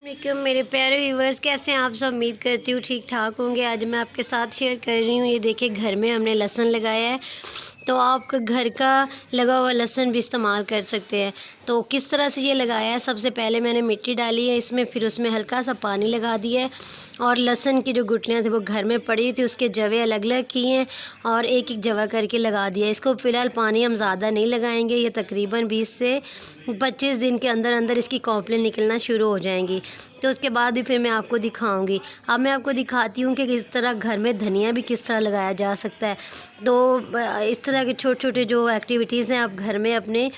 वालेकुम मेरे प्यारे व्यूवर्स, कैसे हैं आप सब। उम्मीद करती हूँ ठीक ठाक होंगे। आज मैं आपके साथ शेयर कर रही हूँ, ये देखिए घर में हमने लहसुन लगाया है। तो आप घर का लगा हुआ लहसुन भी इस्तेमाल कर सकते हैं। तो किस तरह से ये लगाया है, सबसे पहले मैंने मिट्टी डाली है इसमें, फिर उसमें हल्का सा पानी लगा दिया है और लहसुन की जो गुठलियाँ थी वो घर में पड़ी थी, उसके जवे अलग अलग किए हैं और एक एक जवा करके लगा दिया। इसको फ़िलहाल पानी हम ज़्यादा नहीं लगाएंगे, ये तकरीबन 20 से 25 दिन के अंदर अंदर इसकी कॉम्प्लें निकलना शुरू हो जाएंगी। तो उसके बाद भी फिर मैं आपको दिखाऊंगी। अब मैं आपको दिखाती हूँ कि किस तरह घर में धनिया भी किस तरह लगाया जा सकता है। तो इस तरह के छोटे छोटे जो एक्टिविटीज़ हैं आप घर में अपने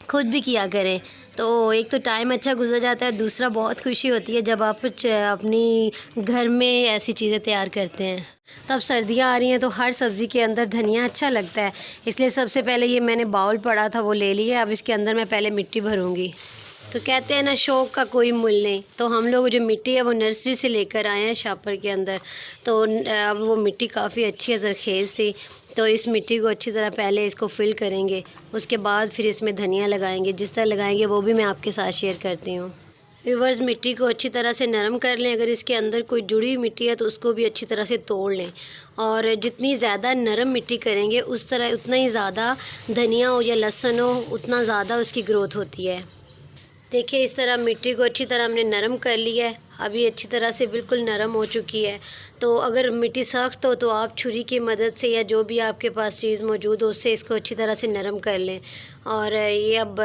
खुद भी किया करें। तो एक तो टाइम अच्छा गुजर जाता है, दूसरा बहुत खुशी होती है जब आप अपनी घर में ऐसी चीज़ें तैयार करते हैं। तो अब सर्दियाँ आ रही हैं तो हर सब्ज़ी के अंदर धनिया अच्छा लगता है, इसलिए सबसे पहले ये मैंने बाउल पड़ा था वो ले लिया। अब इसके अंदर मैं पहले मिट्टी भरूँगी। तो कहते हैं ना, शौक़ का कोई मूल्य नहीं। तो हम लोग जो मिट्टी है वो नर्सरी से लेकर आए हैं शापर के अंदर। तो अब वो मिट्टी काफ़ी अच्छी है, ज़रखेज़ थी। तो इस मिट्टी को अच्छी तरह पहले इसको फिल करेंगे, उसके बाद फिर इसमें धनिया लगाएंगे। जिस तरह लगाएंगे वो भी मैं आपके साथ शेयर करती हूँ। व्यूअर्स, मिट्टी को अच्छी तरह से नरम कर लें। अगर इसके अंदर कोई जुड़ी हुई मिट्टी है तो उसको भी अच्छी तरह से तोड़ लें। और जितनी ज़्यादा नरम मिट्टी करेंगे उस तरह उतना ही ज़्यादा धनिया हो या लहसुन हो, उतना ज़्यादा उसकी ग्रोथ होती है। देखिए, इस तरह मिट्टी को अच्छी तरह हमने नरम कर लिया है। अभी अच्छी तरह से बिल्कुल नरम हो चुकी है। तो अगर मिट्टी सख्त हो तो आप छुरी की मदद से या जो भी आपके पास चीज़ मौजूद हो उससे इसको अच्छी तरह से नरम कर लें। और ये अब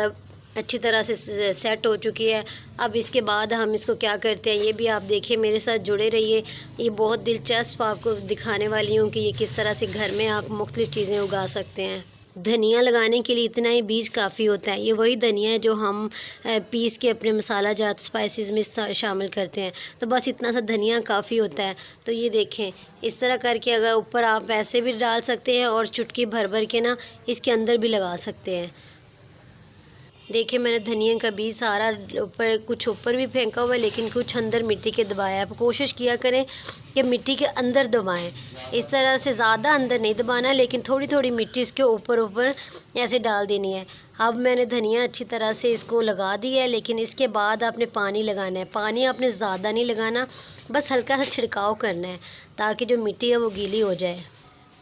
अच्छी तरह से सेट हो चुकी है। अब इसके बाद हम इसको क्या करते हैं, ये भी आप देखिए, मेरे साथ जुड़े रहिए। ये बहुत दिलचस्प आपको दिखाने वाली हूँ कि ये किस तरह से घर में आप मुख्तलिफ़ चीज़ें उगा सकते हैं। धनिया लगाने के लिए इतना ही बीज काफ़ी होता है। ये वही धनिया है जो हम पीस के अपने मसाला जात स्पाइसेस में शामिल करते हैं। तो बस इतना सा धनिया काफ़ी होता है। तो ये देखें, इस तरह करके अगर ऊपर आप ऐसे भी डाल सकते हैं और चुटकी भर भर के ना इसके अंदर भी लगा सकते हैं। देखिए, मैंने धनिया का बीज सारा ऊपर, कुछ ऊपर भी फेंका हुआ है लेकिन कुछ अंदर मिट्टी के दबाया। आप कोशिश किया करें कि मिट्टी के अंदर दबाएं। इस तरह से ज़्यादा अंदर नहीं दबाना, लेकिन थोड़ी थोड़ी मिट्टी इसके ऊपर ऊपर ऐसे डाल देनी है। अब मैंने धनिया अच्छी तरह से इसको लगा दिया है, लेकिन इसके बाद आपने पानी लगाना है। पानी आपने ज़्यादा नहीं लगाना, बस हल्का सा छिड़काव करना है ताकि जो मिट्टी है वो गीली हो जाए।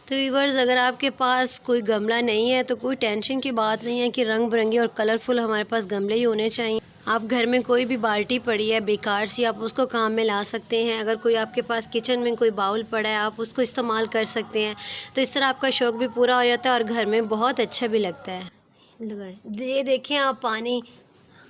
तो व्यूअर्स, अगर आपके पास कोई गमला नहीं है तो कोई टेंशन की बात नहीं है कि रंग बिरंगे और कलरफुल हमारे पास गमले ही होने चाहिए। आप घर में कोई भी बाल्टी पड़ी है बेकार सी, आप उसको काम में ला सकते हैं। अगर कोई आपके पास किचन में कोई बाउल पड़ा है आप उसको इस्तेमाल कर सकते हैं। तो इस तरह आपका शौक़ भी पूरा हो जाता है और घर में बहुत अच्छा भी लगता है। लगाएं, ये देखें, आप पानी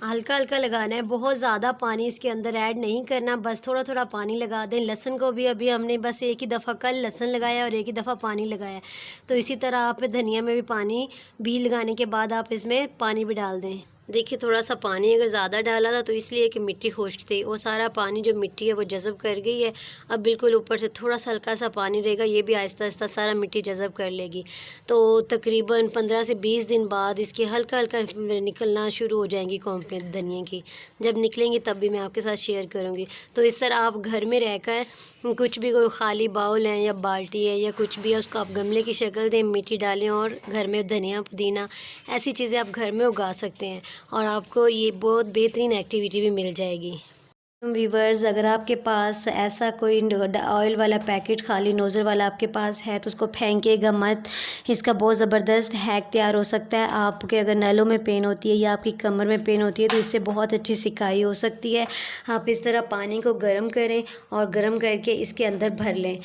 हल्का हल्का लगाना है, बहुत ज़्यादा पानी इसके अंदर ऐड नहीं करना, बस थोड़ा थोड़ा पानी लगा दें। लहसुन को भी अभी हमने बस एक ही दफ़ा कल लहसुन लगाया और एक ही दफ़ा पानी लगाया। तो इसी तरह आप धनिया में भी पानी भी लगाने के बाद आप इसमें पानी भी डाल दें। देखिए, थोड़ा सा पानी अगर ज़्यादा डाला था तो इसलिए कि मिट्टी खुश्क थी, वो सारा पानी जो मिट्टी है वो जज़ब कर गई है। अब बिल्कुल ऊपर से थोड़ा सा हल्का सा पानी रहेगा, ये भी आहिस्ता आहिस्ता सारा मिट्टी जज़ब कर लेगी। तो तकरीबन 15 से 20 दिन बाद इसके हल्का हल्का निकलना शुरू हो जाएंगी कॉम्प्लेट धनिया की। जब निकलेंगी तब भी मैं आपके साथ शेयर करूँगी। तो इस तरह आप घर में रहकर कुछ भी, कोई खाली बाउल है या बाल्टी है या कुछ भी है, उसको आप गमले की शक्ल दें, मिट्टी डालें और घर में धनिया पुदीना ऐसी चीज़ें आप घर में उगा सकते हैं और आपको ये बहुत बेहतरीन एक्टिविटी भी मिल जाएगी। व्यूवर्स, अगर आपके पास ऐसा कोई ऑयल वाला पैकेट खाली नोज़ल वाला आपके पास है तो उसको फेंकेगा मत। इसका बहुत ज़बरदस्त हैक तैयार हो सकता है। आपके अगर नलों में पेन होती है या आपकी कमर में पेन होती है तो इससे बहुत अच्छी सिकाई हो सकती है। आप इस तरह पानी को गर्म करें और गर्म करके इसके अंदर भर लें।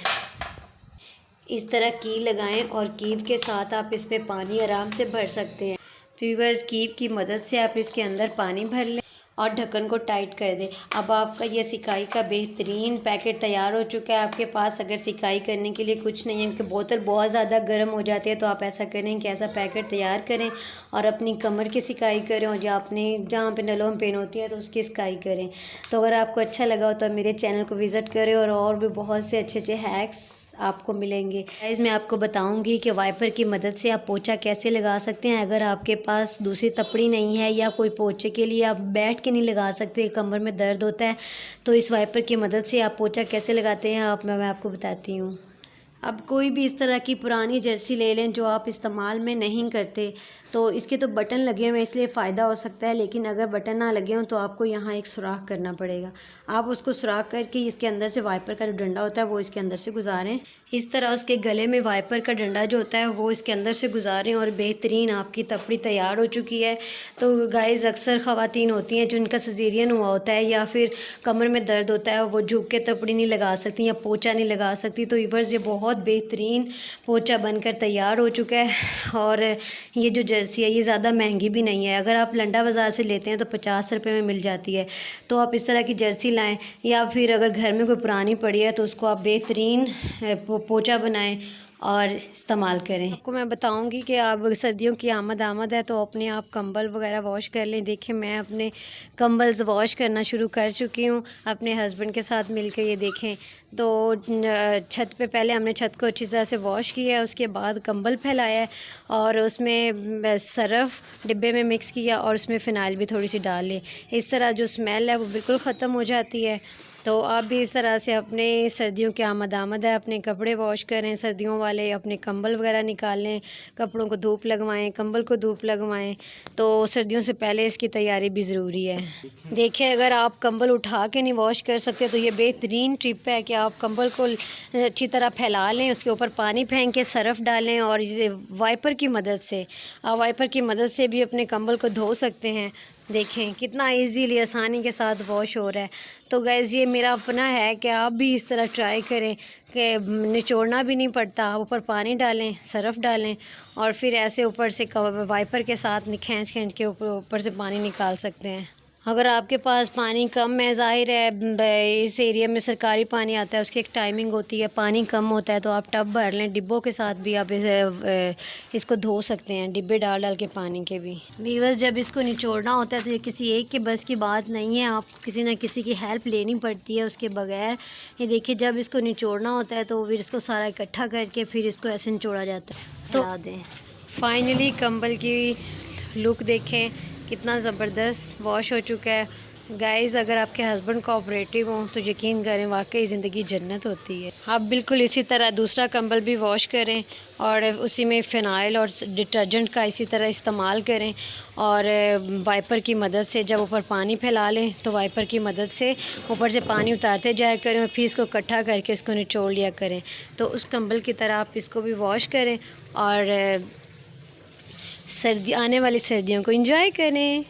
इस तरह कील लगाएं और कीव के साथ आप इसमें पानी आराम से भर सकते हैं। तो व्यूअर्स, कीव की मदद से आप इसके अंदर पानी भर लें और ढक्कन को टाइट कर दें। अब आपका यह सिकाई का बेहतरीन पैकेट तैयार हो चुका है। आपके पास अगर सिकाई करने के लिए कुछ नहीं है, क्योंकि बोतल बहुत ज़्यादा गर्म हो जाती है, तो आप ऐसा करें कि ऐसा पैकेट तैयार करें और अपनी कमर की सिकाई करें और या अपने जहाँ पे नलों में पेन होती है तो उसकी सिकाई करें। तो अगर आपको अच्छा लगा हो तो मेरे चैनल को विज़िट करें और भी बहुत से अच्छे अच्छे हैक्स आपको मिलेंगे। गाइस, मैं आपको बताऊंगी कि वाइपर की मदद से आप पोछा कैसे लगा सकते हैं। अगर आपके पास दूसरी तपड़ी नहीं है या कोई पोछे के लिए आप बैठ के नहीं लगा सकते, कमर में दर्द होता है, तो इस वाइपर की मदद से आप पोछा कैसे लगाते हैं मैं आपको बताती हूँ। अब कोई भी इस तरह की पुरानी जर्सी ले लें जो आप इस्तेमाल में नहीं करते, तो इसके तो बटन लगे हुए हैं इसलिए फ़ायदा हो सकता है, लेकिन अगर बटन ना लगे हों तो आपको यहाँ एक सुराख करना पड़ेगा। आप उसको सुराख करके इसके अंदर से वाइपर का जो डंडा होता है वो इसके अंदर से गुजारें। इस तरह उसके गले में वाइपर का डंडा जो होता है वो इसके अंदर से गुजारें और बेहतरीन आपकी तपड़ी तैयार हो चुकी है। तो गाइज़ अक्सर ख़वातीन होती हैं जिनका सिज़ेरियन हुआ होता है या फिर कमर में दर्द होता है, वो झुक के तपड़ी नहीं लगा सकती या पोंछा नहीं लगा सकती, तो वीवर्स ये बहुत बेहतरीन पोंछा बनकर तैयार हो चुका है। और ये जो जर्सी है ये ज़्यादा महंगी भी नहीं है, अगर आप लंडा बाज़ार से लेते हैं तो 50 रुपये में मिल जाती है। तो आप इस तरह की जर्सी लाएं, या फिर अगर घर में कोई पुरानी पड़ी है तो उसको आप बेहतरीन पोंछा बनाएं और इस्तेमाल करें। आपको मैं बताऊंगी कि आप सर्दियों की आमद है तो अपने आप कंबल वगैरह वॉश कर लें। देखिए मैं अपने कंबल्स वॉश करना शुरू कर चुकी हूँ अपने हस्बैंड के साथ मिलकर। ये देखें तो छत पे पहले हमने छत को अच्छी तरह से वॉश किया है, उसके बाद कंबल फैलाया है और उसमें सरफ़ डिब्बे में मिक्स किया और उसमें फ़िनाइल भी थोड़ी सी डाल ली। इस तरह जो स्मेल है वो बिल्कुल ख़त्म हो जाती है। तो आप भी इस तरह से अपने सर्दियों की आमद है, अपने कपड़े वॉश करें सर्दियों वाले, अपने कंबल वगैरह निकालें, कपड़ों को धूप लगवाएं, कंबल को धूप लगवाएं। तो सर्दियों से पहले इसकी तैयारी भी ज़रूरी है। देखिए अगर आप कंबल उठा के नहीं वॉश कर सकते तो ये बेहतरीन टिप है कि आप कंबल को अच्छी तरह फैला लें, उसके ऊपर पानी फेंक के सरफ़ डालें और इसे वाइपर की मदद से, आप वाइपर की मदद से भी अपने कंबल को धो सकते हैं। देखें कितना इजीली आसानी के साथ वॉश हो रहा है। तो गैस ये मेरा अपना है कि आप भी इस तरह ट्राई करें कि निचोड़ना भी नहीं पड़ता, आप ऊपर पानी डालें, सरफ़ डालें और फिर ऐसे ऊपर से वाइपर के साथ खींच के ऊपर से पानी निकाल सकते हैं। अगर आपके पास पानी कम है, ज़ाहिर है इस एरिया में सरकारी पानी आता है, उसकी एक टाइमिंग होती है, पानी कम होता है तो आप टब भर लें, डिब्बों के साथ भी आप इसको धो सकते हैं, डिब्बे डाल के पानी के भी। वीवर्स जब इसको निचोड़ना होता है तो ये किसी एक के बस की बात नहीं है, आप किसी न किसी की हेल्प लेनी पड़ती है उसके बगैर। ये देखिए जब इसको निचोड़ना होता है तो फिर इसको सारा इकट्ठा करके फिर इसको ऐसे निचोड़ा जाता है। तो दें फाइनली कंबल की लुक देखें कितना ज़बरदस्त वॉश हो चुका है। गाइज़ अगर आपके हस्बैंड कोऑपरेटिव हों तो यकीन करें वाकई ज़िंदगी जन्नत होती है। आप बिल्कुल इसी तरह दूसरा कंबल भी वॉश करें और उसी में फ़िनाइल और डिटर्जेंट का इसी तरह इस्तेमाल करें और वाइपर की मदद से जब ऊपर पानी फैला लें तो वाइपर की मदद से ऊपर से पानी उतारते जाया करें और फिर इसको इकट्ठा करके इसको निचोड़ लिया करें। तो उस कंबल की तरह आप इसको भी वॉश करें और सर्दी आने वाली सर्दियों को एंजॉय करें।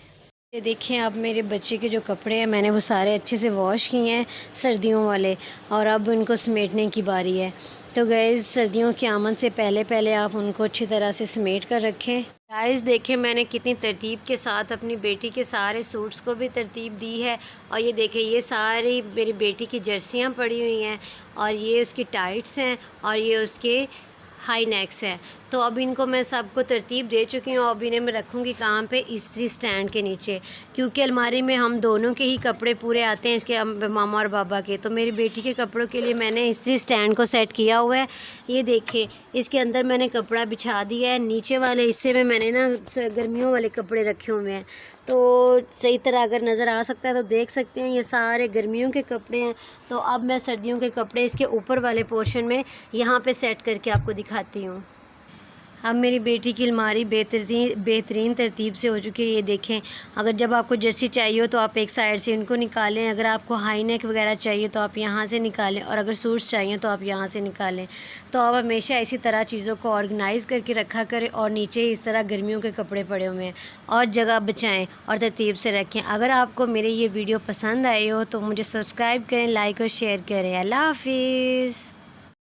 ये देखें आप मेरे बच्चे के जो कपड़े हैं मैंने वो सारे अच्छे से वॉश किए हैं सर्दियों वाले, और अब उनको समेटने की बारी है। तो गाइस सर्दियों की आमद से पहले आप उनको अच्छी तरह से समेट कर रखें। गाइस देखें मैंने कितनी तरतीब के साथ अपनी बेटी के सारे सूट्स को भी तरतीब दी है। और ये देखें ये सारी मेरी बेटी की जर्सियाँ पड़ी हुई हैं और ये उसकी टाइट्स हैं और ये उसके हाई नेक्स है। तो अब इनको मैं सबको तरतीब दे चुकी हूँ। अब इन्हें मैं रखूँगी कहाँ पे, इस्त्री स्टैंड के नीचे, क्योंकि अलमारी में हम दोनों के ही कपड़े पूरे आते हैं, इसके मामा और बाबा के। तो मेरी बेटी के कपड़ों के लिए मैंने इस्त्री स्टैंड को सेट किया हुआ है। ये देखिए इसके अंदर मैंने कपड़ा बिछा दिया है, नीचे वाले हिस्से में मैंने ना गर्मियों वाले कपड़े रखे हुए हैं। तो सही तरह अगर नज़र आ सकता है तो देख सकते हैं ये सारे गर्मियों के कपड़े हैं। तो अब मैं सर्दियों के कपड़े इसके ऊपर वाले पोर्शन में यहाँ पे सेट करके आपको दिखाती हूँ। अब मेरी बेटी की अलमारी बेहतरीन तरतीब से हो चुकी है। ये देखें अगर जब आपको जर्सी चाहिए हो तो आप एक साइड से इनको निकालें, अगर आपको हाई नेक वगैरह चाहिए तो आप यहाँ से निकालें, और अगर सूट्स चाहिए तो आप यहाँ से निकालें। तो आप हमेशा इसी तरह चीज़ों को ऑर्गेनाइज़ करके रखा करें और नीचे इस तरह गर्मियों के कपड़े पड़े हुए हैं और जगह बचाएँ और तरतीब से रखें। अगर आपको मेरे ये वीडियो पसंद आई हो तो मुझे सब्सक्राइब करें, लाइक और शेयर करें। अल्लाह हाफिज़।